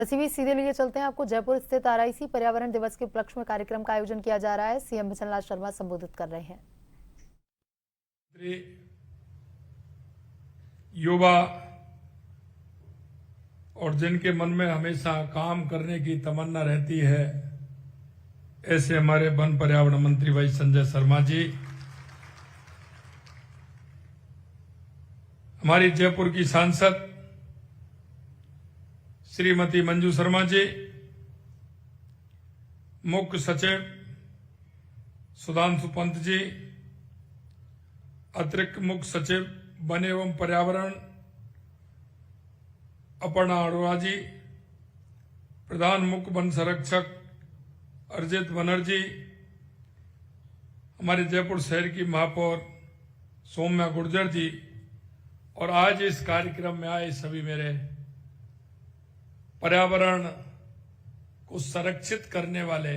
इसी बीच सीधे लिए चलते हैं आपको जयपुर स्थित आरआईसी पर्यावरण दिवस के उपलक्ष्य में कार्यक्रम का आयोजन किया जा रहा है। सीएम भजनलाल शर्मा संबोधित कर रहे हैं। युवा और जिनके मन में हमेशा काम करने की तमन्ना रहती है, ऐसे हमारे वन पर्यावरण मंत्री भाई संजय शर्मा जी, हमारी जयपुर की सांसद श्रीमती मंजू शर्मा जी, मुख्य सचिव सुधांशु पंत जी, अतिरिक्त मुख्य सचिव वन एवं पर्यावरण अपर्णा अरोड़ा जी, प्रधान मुख्य वन संरक्षक अरिजीत बनर्जी, हमारे जयपुर शहर की महापौर सौम्या गुर्जर जी, और आज इस कार्यक्रम में आए सभी मेरे पर्यावरण को संरक्षित करने वाले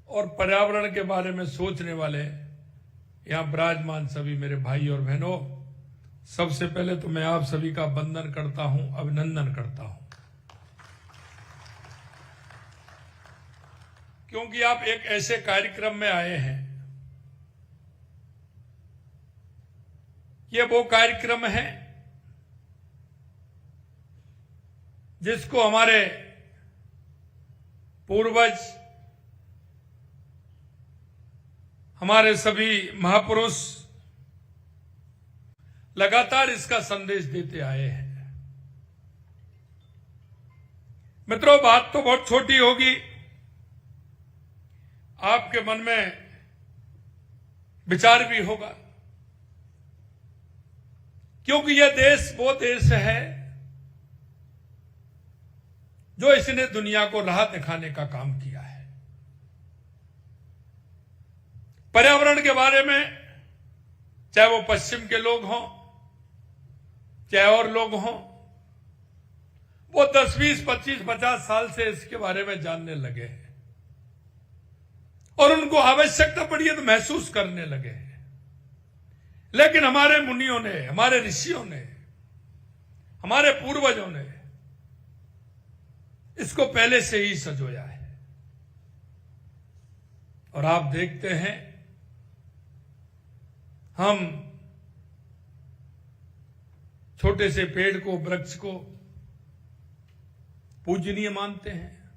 और पर्यावरण के बारे में सोचने वाले यहां विराजमान सभी मेरे भाई और बहनों, सबसे पहले तो मैं आप सभी का वंदन करता हूं, अभिनंदन करता हूं, क्योंकि आप एक ऐसे कार्यक्रम में आए हैं। ये वो कार्यक्रम है जिसको हमारे पूर्वज, हमारे सभी महापुरुष लगातार इसका संदेश देते आए हैं। मित्रों, बात तो बहुत छोटी होगी, आपके मन में विचार भी होगा, क्योंकि यह देश वो देश है जो इसने दुनिया को राह दिखाने का काम किया है। पर्यावरण के बारे में चाहे वो पश्चिम के लोग हों, चाहे और लोग हों, वो 10, 20, 25, 50 साल से इसके बारे में जानने लगे हैं और उनको आवश्यकता पड़ी है तो महसूस करने लगे हैं। लेकिन हमारे मुनियों ने, हमारे ऋषियों ने, हमारे पूर्वजों ने इसको पहले से ही सजोया है। और आप देखते हैं, हम छोटे से पेड़ को, वृक्ष को पूजनीय मानते हैं,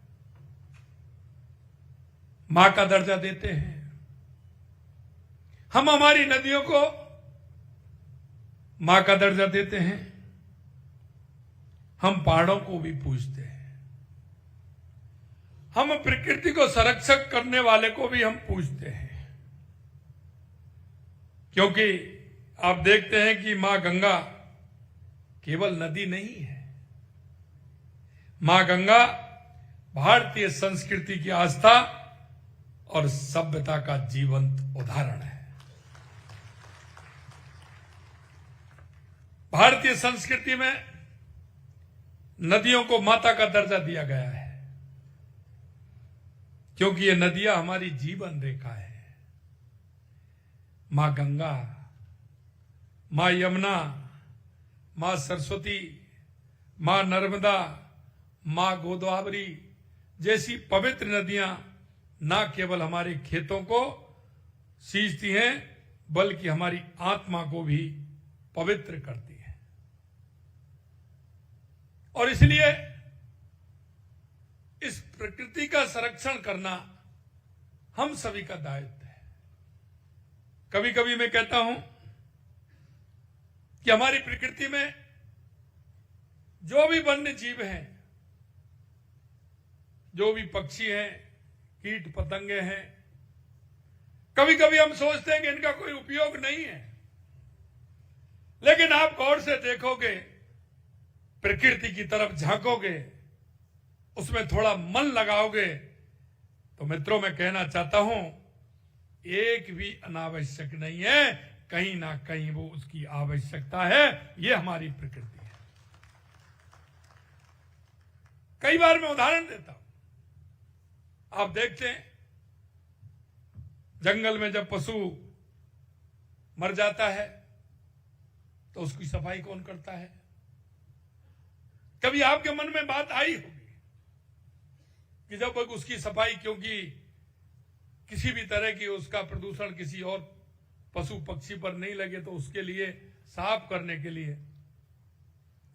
मां का दर्जा देते हैं। हम हमारी नदियों को मां का दर्जा देते हैं, हम पहाड़ों को भी पूजते हैं, हम प्रकृति को संरक्षक करने वाले को भी हम पूजते हैं। क्योंकि आप देखते हैं कि मां गंगा केवल नदी नहीं है, मां गंगा भारतीय संस्कृति की आस्था और सभ्यता का जीवंत उदाहरण है। भारतीय संस्कृति में नदियों को माता का दर्जा दिया गया है, क्योंकि ये नदियां हमारी जीवन रेखा है। मां गंगा, मां यमुना, मां सरस्वती, मां नर्मदा, मां गोदावरी जैसी पवित्र नदियां ना केवल हमारे खेतों को सींचती हैं, बल्कि हमारी आत्मा को भी पवित्र करती हैं। और इसलिए इस प्रकृति का संरक्षण करना हम सभी का दायित्व है। कभी कभी मैं कहता हूं कि हमारी प्रकृति में जो भी वन्य जीव हैं, जो भी पक्षी हैं, कीट पतंगे हैं, कभी कभी हम सोचते हैं कि इनका कोई उपयोग नहीं है, लेकिन आप गौर से देखोगे, प्रकृति की तरफ झांकोगे, उसमें थोड़ा मन लगाओगे, तो मित्रों मैं कहना चाहता हूं, एक भी अनावश्यक नहीं है, कहीं ना कहीं वो उसकी आवश्यकता है। ये हमारी प्रकृति है। कई बार मैं उदाहरण देता हूं, आप देखते हैं जंगल में जब पशु मर जाता है तो उसकी सफाई कौन करता है? कभी आपके मन में बात आई होगी कि जब तक उसकी सफाई, क्योंकि किसी भी तरह की उसका प्रदूषण किसी और पशु पक्षी पर नहीं लगे, तो उसके लिए साफ करने के लिए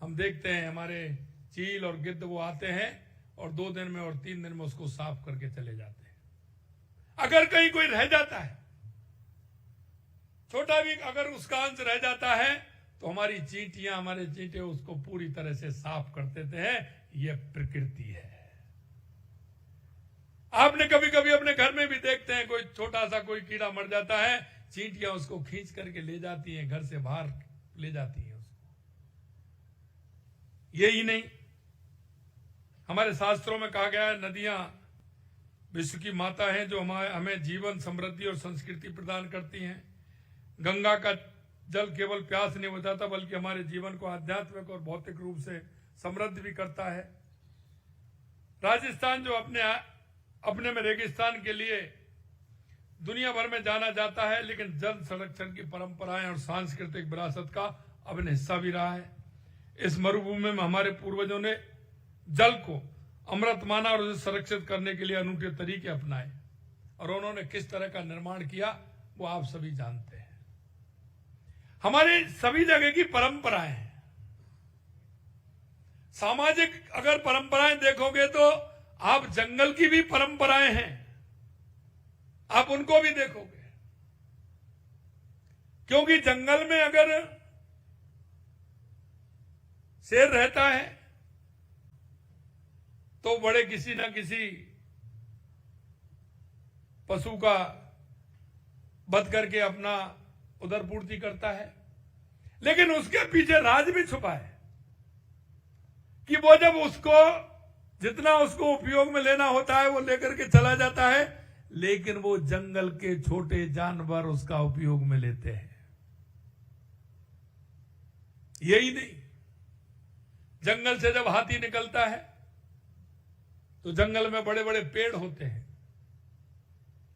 हम देखते हैं हमारे चील और गिद्ध वो आते हैं और 2 दिन में और 3 दिन में उसको साफ करके चले जाते हैं। अगर कहीं कोई रह जाता है, छोटा भी अगर उसका अंश रह जाता है, तो हमारी चींटियां, हमारे चींटे उसको पूरी तरह से साफ कर देते हैं। यह प्रकृति है। आपने कभी कभी अपने घर में भी देखते हैं, कोई छोटा सा कोई कीड़ा मर जाता है, चींटियां उसको खींच करके ले जाती हैं, घर से बाहर ले जाती हैं उसको। यही नहीं, हमारे शास्त्रों में कहा गया है, नदियां विश्व की माता हैं जो हमें जीवन, समृद्धि और संस्कृति प्रदान करती हैं। गंगा का जल केवल प्यास नहीं बुझाता, बल्कि हमारे जीवन को आध्यात्मिक और भौतिक रूप से समृद्ध भी करता है। राजस्थान जो अपने में रेगिस्तान के लिए दुनिया भर में जाना जाता है, लेकिन जल संरक्षण की परंपराएं और सांस्कृतिक विरासत का अभिन्न हिस्सा भी रहा है। इस मरुभूमि में हमारे पूर्वजों ने जल को अमृत माना और उसे संरक्षित करने के लिए अनूठे तरीके अपनाए, और उन्होंने किस तरह का निर्माण किया वो आप सभी जानते हैं। हमारे सभी जगह की परंपराएं हैं। सामाजिक अगर परंपराएं देखोगे तो आप जंगल की भी परंपराएं हैं, आप उनको भी देखोगे, क्योंकि जंगल में अगर शेर रहता है तो बड़े किसी न किसी पशु का वध करके अपना उदर पूर्ति करता है, लेकिन उसके पीछे राज भी छुपा है कि वो जब उसको जितना उसको उपयोग में लेना होता है वो लेकर के चला जाता है, लेकिन वो जंगल के छोटे जानवर उसका उपयोग में लेते हैं। यही नहीं, जंगल से जब हाथी निकलता है तो जंगल में बड़े बड़े पेड़ होते हैं,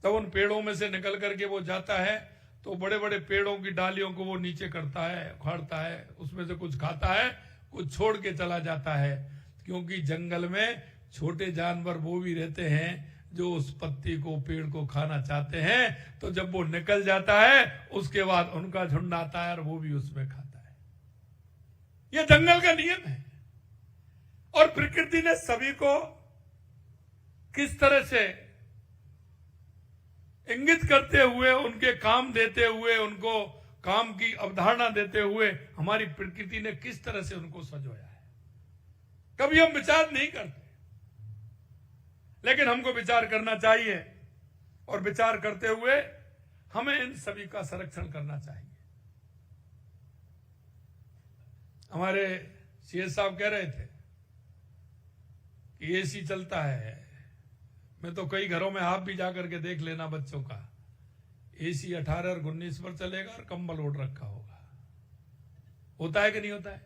तब उन पेड़ों में से निकल करके वो जाता है तो बड़े बड़े पेड़ों की डालियों को वो नीचे करता है, उखाड़ता है, उसमें से कुछ खाता है, कुछ छोड़ के चला जाता है, क्योंकि जंगल में छोटे जानवर वो भी रहते हैं जो उस पत्ती को, पेड़ को खाना चाहते हैं। तो जब वो निकल जाता है उसके बाद उनका झुंड आता है और वो भी उसमें खाता है। ये जंगल का नियम है। और प्रकृति ने सभी को किस तरह से इंगित करते हुए, उनके काम देते हुए, उनको काम की अवधारणा देते हुए हमारी प्रकृति ने किस तरह से उनको सजोया है, कभी हम विचार नहीं करते, लेकिन हमको विचार करना चाहिए। और विचार करते हुए हमें इन सभी का संरक्षण करना चाहिए। हमारे सीएस साहब कह रहे थे कि एसी चलता है, मैं तो कई घरों में आप भी जाकर के देख लेना, बच्चों का एसी 18 और 19 पर चलेगा और कंबल ओढ़ रखा होगा। होता है कि नहीं होता है?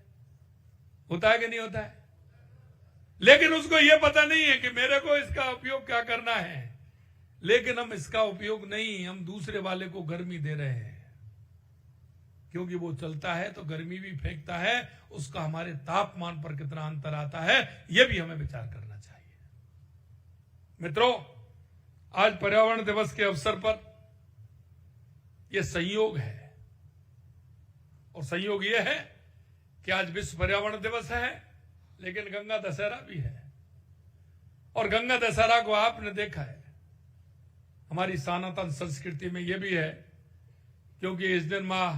होता है कि नहीं होता है? लेकिन उसको यह पता नहीं है कि मेरे को इसका उपयोग क्या करना है, लेकिन हम इसका उपयोग नहीं, हम दूसरे वाले को गर्मी दे रहे हैं, क्योंकि वो चलता है तो गर्मी भी फेंकता है, उसका हमारे तापमान पर कितना अंतर आता है, यह भी हमें विचार करना चाहिए। मित्रों, आज पर्यावरण दिवस के अवसर पर यह संयोग है, और संयोग यह है कि आज विश्व पर्यावरण दिवस है, लेकिन गंगा दशहरा भी है। और गंगा दशहरा को आपने देखा है, हमारी सनातन संस्कृति में यह भी है, क्योंकि इस दिन मां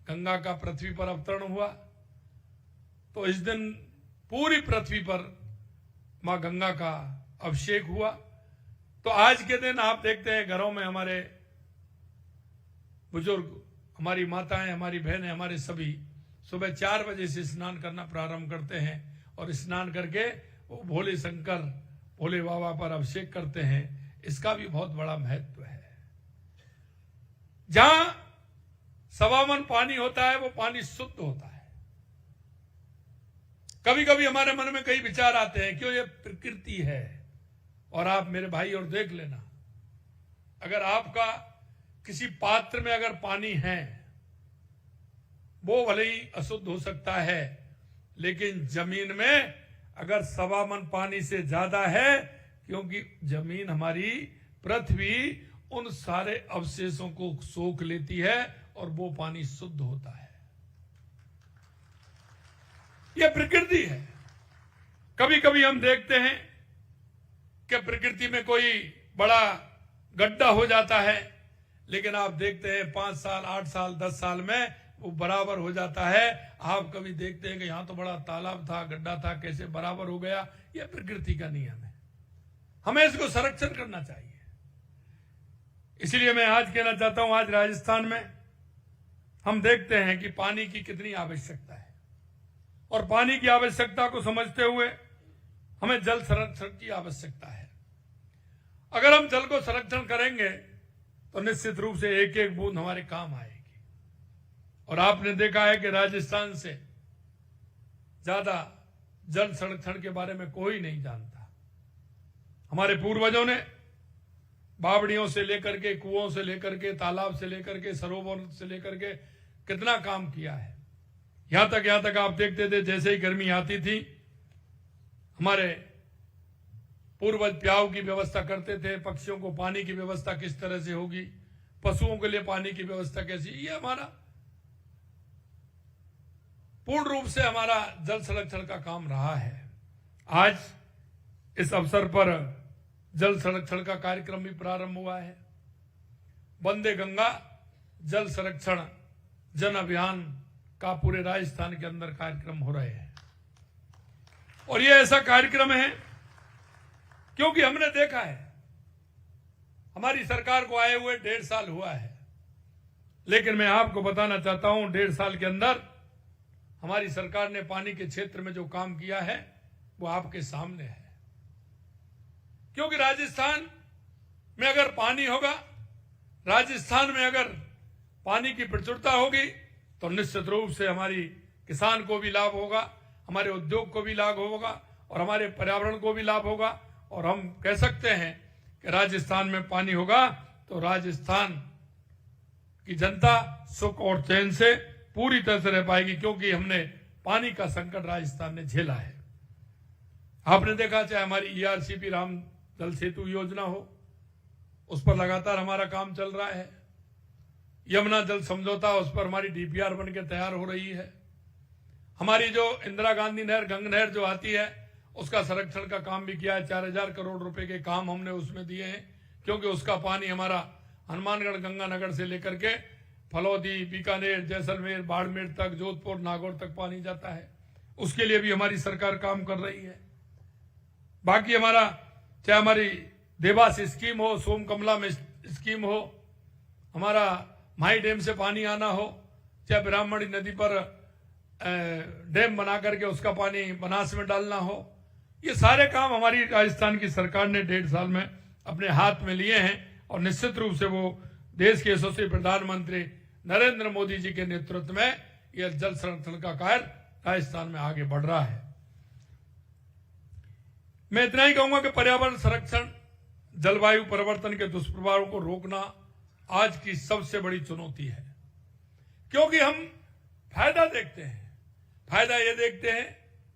गंगा का पृथ्वी पर अवतरण हुआ, तो इस दिन पूरी पृथ्वी पर मां गंगा का अभिषेक हुआ। तो आज के दिन आप देखते हैं घरों में हमारे बुजुर्ग, हमारी माताएं, हमारी बहनें, हमारे सभी सुबह 4 बजे से स्नान करना प्रारंभ करते हैं, और स्नान करके वो भोले शंकर, भोले बाबा पर अभिषेक करते हैं। इसका भी बहुत बड़ा महत्व है। जहां सवामन पानी होता है वो पानी शुद्ध होता है। कभी कभी हमारे मन में कई विचार आते हैं, क्यों? ये प्रकृति है। और आप मेरे भाई और देख लेना, अगर आपका किसी पात्र में अगर पानी है, वो भले ही अशुद्ध हो सकता है, लेकिन जमीन में अगर 1.25 मन पानी से ज्यादा है क्योंकि जमीन हमारी पृथ्वी उन सारे अवशेषों को सोख लेती है और वो पानी शुद्ध होता है। यह प्रकृति है। कभी कभी हम देखते हैं कि प्रकृति में कोई बड़ा गड्ढा हो जाता है, लेकिन आप देखते हैं 5 साल 8 साल 10 साल में वो बराबर हो जाता है। आप कभी देखते हैं कि यहां तो बड़ा तालाब था, गड्ढा था, कैसे बराबर हो गया। यह प्रकृति का नियम है, हमें इसको संरक्षण करना चाहिए। इसलिए मैं आज कहना चाहता हूं, आज राजस्थान में हम देखते हैं कि पानी की कितनी आवश्यकता है, और पानी की आवश्यकता को समझते हुए हमें जल संरक्षण की आवश्यकता है। अगर हम जल को संरक्षण करेंगे तो निश्चित रूप से एक एक बूंद हमारे काम आएगी। और आपने देखा है कि राजस्थान से ज्यादा जल संरक्षण के बारे में कोई नहीं जानता। हमारे पूर्वजों ने बावड़ियों से लेकर के, कुओं से लेकर के, तालाब से लेकर के, सरोवर से लेकर के कितना काम किया है। यहां तक आप देखते थे जैसे ही गर्मी आती थी, हमारे पूर्वज प्याऊ की व्यवस्था करते थे, पक्षियों को पानी की व्यवस्था किस तरह से होगी, पशुओं के लिए पानी की व्यवस्था कैसी। ये हमारा पूर्ण रूप से हमारा जल संरक्षण का काम रहा है। आज इस अवसर पर जल संरक्षण का कार्यक्रम भी प्रारंभ हुआ है। वंदे गंगा जल संरक्षण जन अभियान का पूरे राजस्थान के अंदर कार्यक्रम हो रहे हैं। और ये ऐसा कार्यक्रम है क्योंकि हमने देखा है, हमारी सरकार को आए हुए 1.5 साल हुआ है, लेकिन मैं आपको बताना चाहता हूं 1.5 साल के अंदर हमारी सरकार ने पानी के क्षेत्र में जो काम किया है वो आपके सामने है। क्योंकि राजस्थान में अगर पानी होगा, राजस्थान में अगर पानी की प्रचुरता होगी तो निश्चित रूप से हमारी किसान को भी लाभ होगा, हमारे उद्योग को भी लाभ होगा और हमारे पर्यावरण को भी लाभ होगा। और हम कह सकते हैं कि राजस्थान में पानी होगा तो राजस्थान की जनता सुख और चैन से पूरी तरह से रह पाएगी, क्योंकि हमने पानी का संकट राजस्थान ने झेला है। आपने देखा चाहे हमारी ERCP राम जल सेतु योजना हो, उस पर लगातार हमारा काम चल रहा है। यमुना जल समझौता, उस पर हमारी DPR बन के तैयार हो रही है। हमारी जो इंदिरा गांधी नहर, गंग नहर जो आती है, उसका संरक्षण का काम भी किया है। 4000 करोड़ रुपए के काम हमने उसमें दिए हैं, क्योंकि उसका पानी हमारा हनुमानगढ़ गंगानगर से लेकर के फलौदी, बीकानेर, जैसलमेर, बाड़मेर तक, जोधपुर, नागौर तक पानी जाता है। उसके लिए भी हमारी सरकार काम कर रही है। बाकी हमारा चाहे हमारी देवास स्कीम हो, सोम कमला में स्कीम हो, हमारा माही डैम से पानी आना हो, चाहे ब्राह्मणी नदी पर डैम बना करके उसका पानी बनास में डालना हो, ये सारे काम हमारी राजस्थान की सरकार ने 1.5 साल में अपने हाथ में लिए हैं। और निश्चित रूप से वो देश के यशस्वी प्रधानमंत्री नरेंद्र मोदी जी के नेतृत्व में यह जल संरक्षण का कार्य राजस्थान में आगे बढ़ रहा है। मैं इतना ही कहूंगा कि पर्यावरण संरक्षण, जलवायु परिवर्तन के दुष्प्रभावों को रोकना आज की सबसे बड़ी चुनौती है। क्योंकि हम फायदा देखते हैं, फायदा ये देखते हैं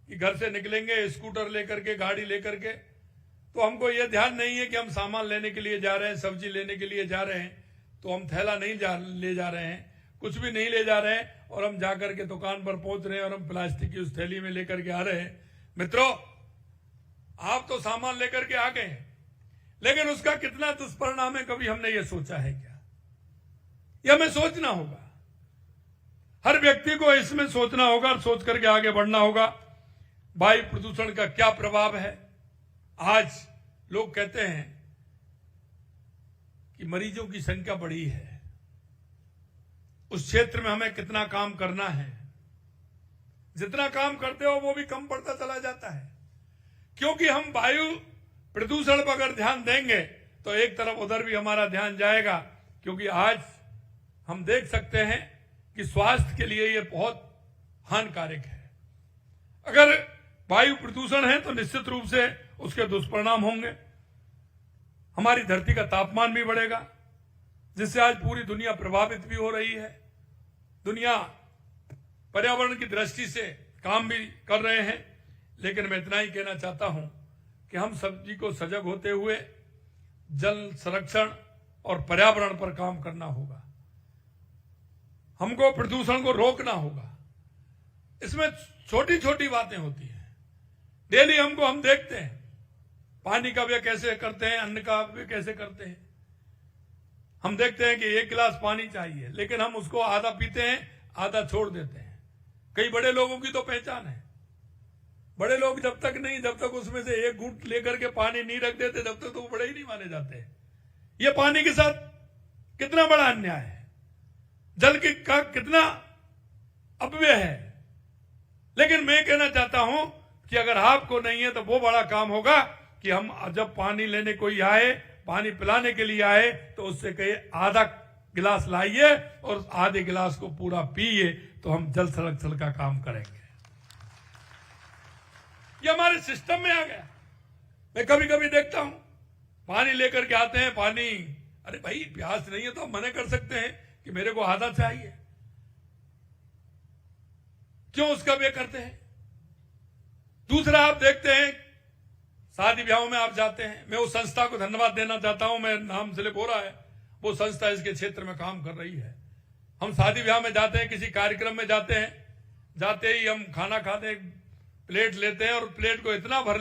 कि घर से निकलेंगे स्कूटर लेकर के, गाड़ी लेकर के, तो हमको ये ध्यान नहीं है कि हम सामान लेने के लिए जा रहे हैं, सब्जी लेने के लिए जा रहे हैं, तो हम थैला नहीं ले जा रहे हैं, कुछ भी नहीं ले जा रहे हैं, और हम जाकर के दुकान पर पहुंच रहे हैं और हम प्लास्टिक की उस थैली में लेकर के आ रहे हैं। मित्रों, आप तो सामान लेकर के आ गए हैं, लेकिन उसका कितना दुष्परिणाम है, कभी हमने ये सोचा है क्या? यह हमें सोचना होगा। हर व्यक्ति को इसमें सोचना होगा, सोच करके आगे बढ़ना होगा। वायु प्रदूषण का क्या प्रभाव है? आज लोग कहते हैं कि मरीजों की संख्या बढ़ी है, उस क्षेत्र में हमें कितना काम करना है। जितना काम करते हो वो भी कम पड़ता चला जाता है, क्योंकि हम वायु प्रदूषण पर अगर ध्यान देंगे तो एक तरफ उधर भी हमारा ध्यान जाएगा। क्योंकि आज हम देख सकते हैं कि स्वास्थ्य के लिए यह बहुत हानिकारक है। अगर वायु प्रदूषण है तो निश्चित रूप से उसके दुष्परिणाम होंगे। हमारी धरती का तापमान भी बढ़ेगा, जिससे आज पूरी दुनिया प्रभावित भी हो रही है। दुनिया पर्यावरण की दृष्टि से काम भी कर रहे हैं, लेकिन मैं इतना ही कहना चाहता हूं कि हम सभी को सजग होते हुए जल संरक्षण और पर्यावरण पर काम करना होगा। हमको प्रदूषण को रोकना होगा। इसमें छोटी छोटी बातें होती हैं। डेली हम देखते हैं पानी का व्यय कैसे करते हैं, अन्न का व्यय कैसे करते हैं। हम देखते हैं कि 1 गिलास पानी चाहिए, लेकिन हम उसको आधा पीते हैं, आधा छोड़ देते हैं। कई बड़े लोगों की तो पहचान है, बड़े लोग जब तक उसमें से 1 घूंट लेकर के पानी नहीं रख देते, जब तक तो वो बड़े ही नहीं माने जाते। ये पानी के साथ कितना बड़ा अन्याय है, जल का कितना अपव्यय है। लेकिन मैं कहना चाहता हूं कि अगर आपको नहीं है तो वो बड़ा काम होगा कि हम जब पानी लेने कोई आए, पानी पिलाने के लिए आए, तो उससे कहे आधा गिलास लाइए और आधे गिलास को पूरा पिए, तो हम जल संरक्षण का काम करेंगे। ये हमारे सिस्टम में आ गया। मैं कभी कभी देखता हूं पानी लेकर के आते हैं, पानी, अरे भाई प्यास नहीं है तो हम मना कर सकते हैं कि मेरे को आधा चाहिए, क्यों उसका व्यय करते हैं। दूसरा, आप देखते हैं शादी ब्याहों में आप जाते हैं, मैं उस संस्था को धन्यवाद देना चाहता हूं, मैं नाम स्लिप हो रहा है, वो संस्था इसके क्षेत्र में काम कर रही है। हम शादी ब्याह में जाते हैं, किसी कार्यक्रम में जाते हैं, जाते ही हम खाना खाते, प्लेट लेते हैं और प्लेट को इतना भर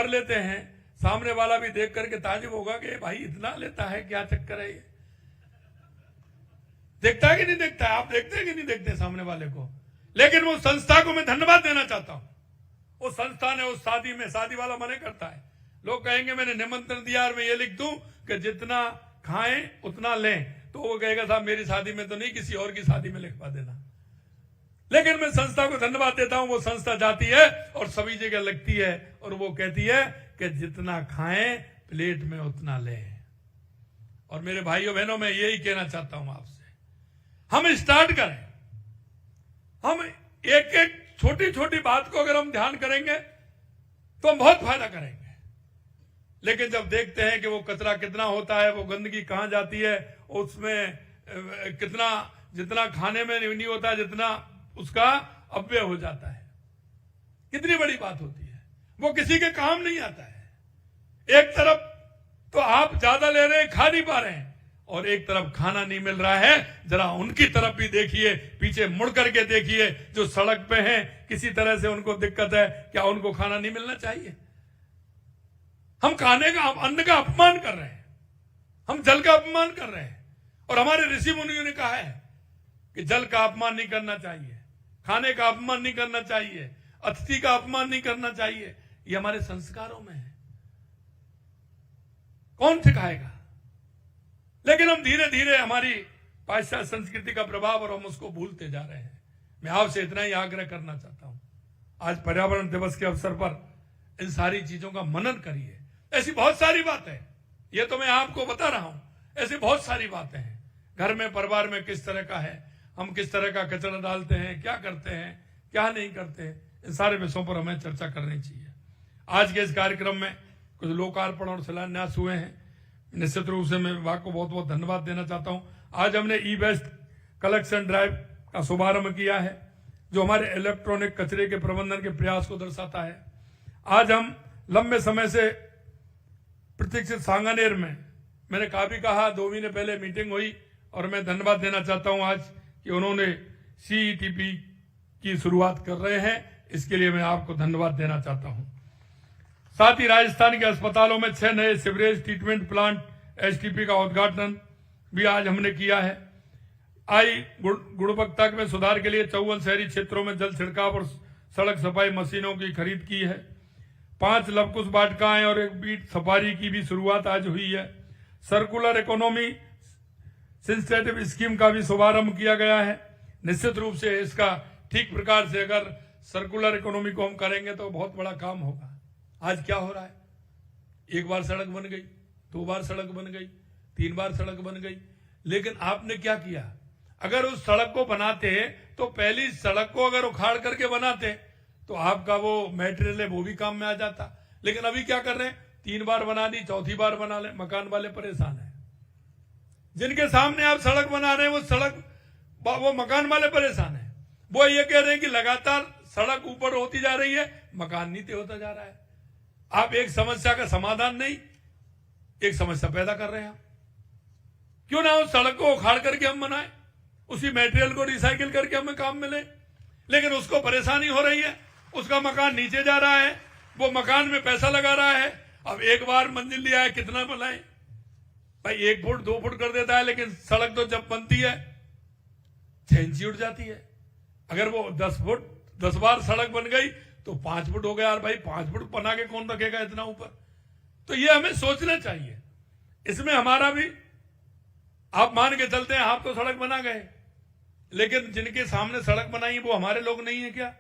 लेते हैं, सामने वाला भी देख करके ताजुब होगा कि भाई इतना लेता है, क्या चक्कर है ये। देखता है कि नहीं देखता है, आप देखते हैं कि नहीं देखते सामने वाले को। लेकिन वो संस्था को मैं धन्यवाद देना चाहता हूं। उस संस्था ने उस शादी वाला मना करता है, लोग कहेंगे मैंने निमंत्रण दिया और मैं ये लिख दूं कि जितना खाएं उतना लें, तो वो कहेगा साहब मेरी शादी में तो नहीं, किसी और की शादी में लिखवा देना। लेकिन मैं संस्था को धन्यवाद देता हूं, वो संस्था जाती है और सभी जगह लगती है और वो कहती है कि जितना खाएं प्लेट में उतना लें। और मेरे भाइयों बहनों, मैं यही कहना चाहता हूं आपसे, हम स्टार्ट करें। हम एक छोटी छोटी बात को अगर हम ध्यान करेंगे तो हम बहुत फायदा करेंगे। लेकिन जब देखते हैं कि वो कचरा कितना होता है, वो गंदगी कहां जाती है, उसमें कितना, जितना खाने में नहीं होता जितना उसका अपव्यय हो जाता है, कितनी बड़ी बात होती है, वो किसी के काम नहीं आता है। एक तरफ तो आप ज्यादा ले रहे हैं, खा नहीं पा रहे हैं, और एक तरफ खाना नहीं मिल रहा है। जरा उनकी तरफ भी देखिए, पीछे मुड़ करके देखिए, जो सड़क पे हैं, किसी तरह से उनको दिक्कत है, क्या उनको खाना नहीं मिलना चाहिए। हम खाने का, अन्न का अपमान कर रहे हैं, हम जल का अपमान कर रहे हैं। और हमारे ऋषि मुनियों ने कहा है कि जल का अपमान नहीं करना चाहिए, खाने का अपमान नहीं करना चाहिए, अतिथि का अपमान नहीं करना चाहिए। ये हमारे संस्कारों में है, कौन सिखाएगा। लेकिन हम धीरे धीरे हमारी पाश्चात्य संस्कृति का प्रभाव और हम उसको भूलते जा रहे हैं। मैं आपसे इतना ही आग्रह करना चाहता हूं, आज पर्यावरण दिवस के अवसर पर इन सारी चीजों का मनन करिए। ऐसी बहुत सारी बातें हैं, ये तो मैं आपको बता रहा हूं, ऐसी बहुत सारी बातें हैं। घर में, परिवार में किस तरह का है, हम किस तरह का कचरा डालते हैं, क्या करते हैं, क्या नहीं करते हैं, इन सारे विषयों पर हमें चर्चा करनी चाहिए। आज के इस कार्यक्रम में कुछ लोकार्पण और शिलान्यास हुए हैं। निश्चित रूप से मैं विभाग को बहुत बहुत धन्यवाद देना चाहता हूं। आज हमने ई वेस्ट कलेक्शन ड्राइव का शुभारंभ किया है, जो हमारे इलेक्ट्रॉनिक कचरे के प्रबंधन के प्रयास को दर्शाता है। आज हम लंबे समय से प्रतीक्षित सांगानेर में, मैंने काफी कहा, 2 महीने पहले मीटिंग हुई और मैं धन्यवाद देना चाहता हूं आज कि उन्होंने CETP की शुरुआत कर रहे हैं, इसके लिए मैं आपको धन्यवाद देना चाहता हूं। साथ ही राजस्थान के अस्पतालों में 6 नए सीवरेज ट्रीटमेंट प्लांट STP का उद्घाटन भी आज हमने किया है। गुणवत्ता में सुधार के लिए 54 शहरी क्षेत्रों में जल छिड़काव और सड़क सफाई मशीनों की खरीद की है। 5 लवकुश वाटिकाएं और 1 बीट सफारी की भी शुरुआत आज हुई है। सर्कुलर इकोनॉमी सिंथेटिव स्कीम का भी शुभारंभ किया गया है। निश्चित रूप से इसका ठीक प्रकार से अगर सर्कुलर इकोनॉमी को हम करेंगे तो बहुत बड़ा काम होगा। आज क्या हो रहा है, 1 बार सड़क बन गई, 2 बार सड़क बन गई, 3 बार सड़क बन गई, लेकिन आपने क्या किया, अगर उस सड़क को बनाते तो पहली सड़क को अगर उखाड़ करके बनाते तो आपका वो मटेरियल है वो भी काम में आ जाता। लेकिन अभी क्या कर रहे हैं, 3 बार बना दी, चौथी बार बना ले, मकान वाले परेशान है। जिनके सामने आप सड़क बना रहे हैं वो मकान वाले परेशान है। वो ये कह रहे हैं कि लगातार सड़क ऊपर होती जा रही है, मकान नीचे होता जा रहा है। आप एक समस्या का समाधान नहीं, एक समस्या पैदा कर रहे हैं आप। क्यों ना उस सड़क को उखाड़ करके हम बनाएं, उसी मटेरियल को रिसाइकिल करके हमें काम मिले। लेकिन उसको परेशानी हो रही है, उसका मकान नीचे जा रहा है, वो मकान में पैसा लगा रहा है। अब एक बार मंजिल लिया है, कितना बनाए भाई, 1 फुट 2 फुट कर देता है, लेकिन सड़क तो जब बनती है 6 इंची उठ जाती है। अगर वो 10 बार सड़क बन गई तो 5 फुट हो गया। यार भाई 5 फुट बना के कौन रखेगा इतना ऊपर? तो ये हमें सोचना चाहिए। इसमें हमारा भी, आप मान के चलते हैं आप तो सड़क बना गए, लेकिन जिनके सामने सड़क बनाई वो हमारे लोग नहीं है क्या?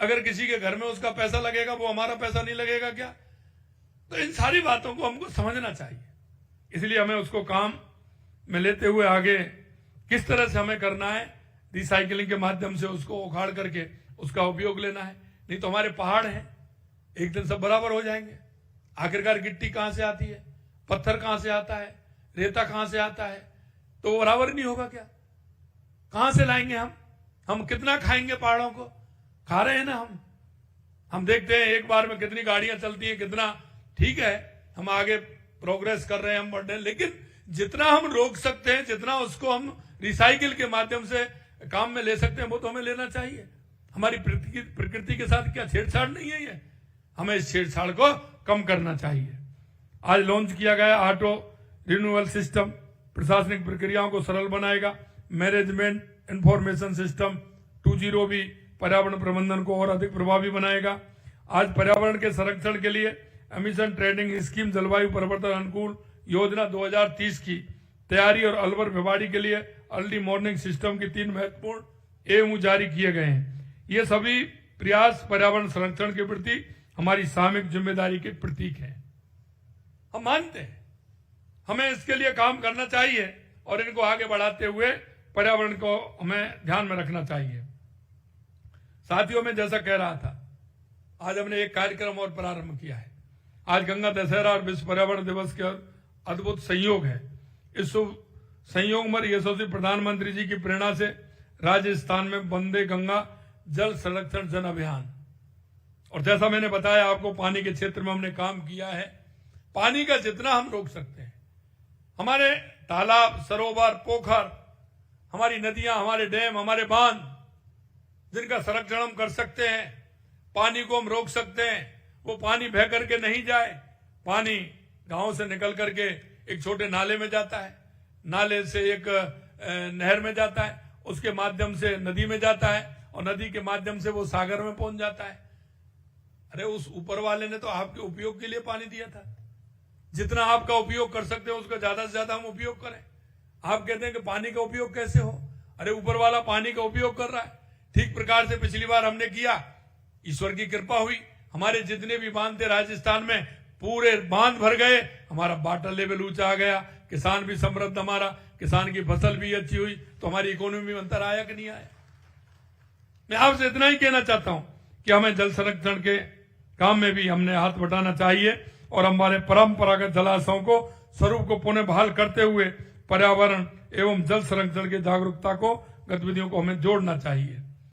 अगर किसी के घर में उसका पैसा लगेगा, वो हमारा पैसा नहीं लगेगा क्या? तो इन सारी बातों को हमको समझना चाहिए। इसलिए हमें उसको काम में लेते हुए आगे किस तरह से हमें करना है, रिसाइकलिंग के माध्यम से उसको उखाड़ करके उसका उपयोग लेना है। नहीं तो हमारे पहाड़ हैं, एक दिन सब बराबर हो जाएंगे। आखिरकार गिट्टी कहां से आती है, पत्थर कहां से आता है, रेता कहां से आता है? तो वो बराबर नहीं होगा क्या? कहां से लाएंगे हम कितना खाएंगे? पहाड़ों को खा रहे हैं ना हम देखते हैं एक बार में कितनी गाड़ियां चलती हैं, कितना ठीक है, हम आगे प्रोग्रेस कर रहे हैं, हम बढ़ रहे हैं। लेकिन जितना हम रोक सकते हैं, जितना उसको हम रिसाइकिल के माध्यम से काम में ले सकते हैं, वो तो हमें लेना चाहिए। हमारी प्रकृति के साथ क्या छेड़छाड़ नहीं है ये? हमें इस छेड़छाड़ को कम करना चाहिए। आज लॉन्च किया गया ऑटो रिन्यूअल सिस्टम प्रशासनिक प्रक्रियाओं को सरल बनाएगा। मैनेजमेंट इंफॉर्मेशन सिस्टम 2.0 भी पर्यावरण प्रबंधन को और अधिक प्रभावी बनाएगा। आज पर्यावरण के संरक्षण के लिए एमिशन ट्रेडिंग स्कीम जलवायु परिवर्तन अनुकूल योजना 2030 की तैयारी और अलवर भिवाड़ी के लिए अर्ली मॉर्निंग सिस्टम की 3 महत्वपूर्ण एमओयू जारी किए गए हैं। ये सभी प्रयास पर्यावरण संरक्षण के प्रति हमारी सामूहिक जिम्मेदारी के प्रतीक हैं। हम मानते हैं हमें इसके लिए काम करना चाहिए और इनको आगे बढ़ाते हुए पर्यावरण को हमें ध्यान में रखना चाहिए। साथियों, में जैसा कह रहा था, आज हमने एक कार्यक्रम और प्रारंभ किया है। आज गंगा दशहरा और विश्व पर्यावरण दिवस के अद्भुत संयोग है। इस शुभ संयोग में यशस्वी प्रधानमंत्री जी की प्रेरणा से राजस्थान में वंदे गंगा जल संरक्षण जन अभियान, और जैसा मैंने बताया आपको, पानी के क्षेत्र में हमने काम किया है। पानी का जितना हम रोक सकते हैं, हमारे तालाब, सरोवर, पोखर, हमारी नदियां, हमारे डैम, हमारे बांध, जिनका संरक्षण हम कर सकते हैं, पानी को हम रोक सकते हैं। वो पानी बह करके नहीं जाए। पानी गांव से निकल करके एक छोटे नाले में जाता है, नाले से एक नहर में जाता है, उसके माध्यम से नदी में जाता है, और नदी के माध्यम से वो सागर में पहुंच जाता है। अरे उस ऊपर वाले ने तो आपके उपयोग के लिए पानी दिया था। जितना आपका उपयोग कर सकते हो उसका ज्यादा से ज्यादा हम उपयोग करें। आप कहते हैं कि पानी का उपयोग कैसे हो? अरे ऊपर वाला पानी का उपयोग कर रहा है। ठीक प्रकार से पिछली बार हमने किया, ईश्वर की कृपा हुई, हमारे जितने भी बांध थे राजस्थान में, पूरे बांध भर गए, हमारा वाटर लेवल ऊंचा आ गया, किसान भी समृद्ध, हमारा किसान की फसल भी अच्छी हुई, तो हमारी इकोनॉमी में अंतर आया कि नहीं आया? मैं आपसे इतना ही कहना चाहता हूं कि हमें जल संरक्षण के काम में भी हमने हाथ बटाना चाहिए और हमारे परंपरागत जलाशयों को स्वरूप को पुनः बहाल करते हुए पर्यावरण एवं जल संरक्षण की जागरूकता को, गतिविधियों को हमें जोड़ना चाहिए।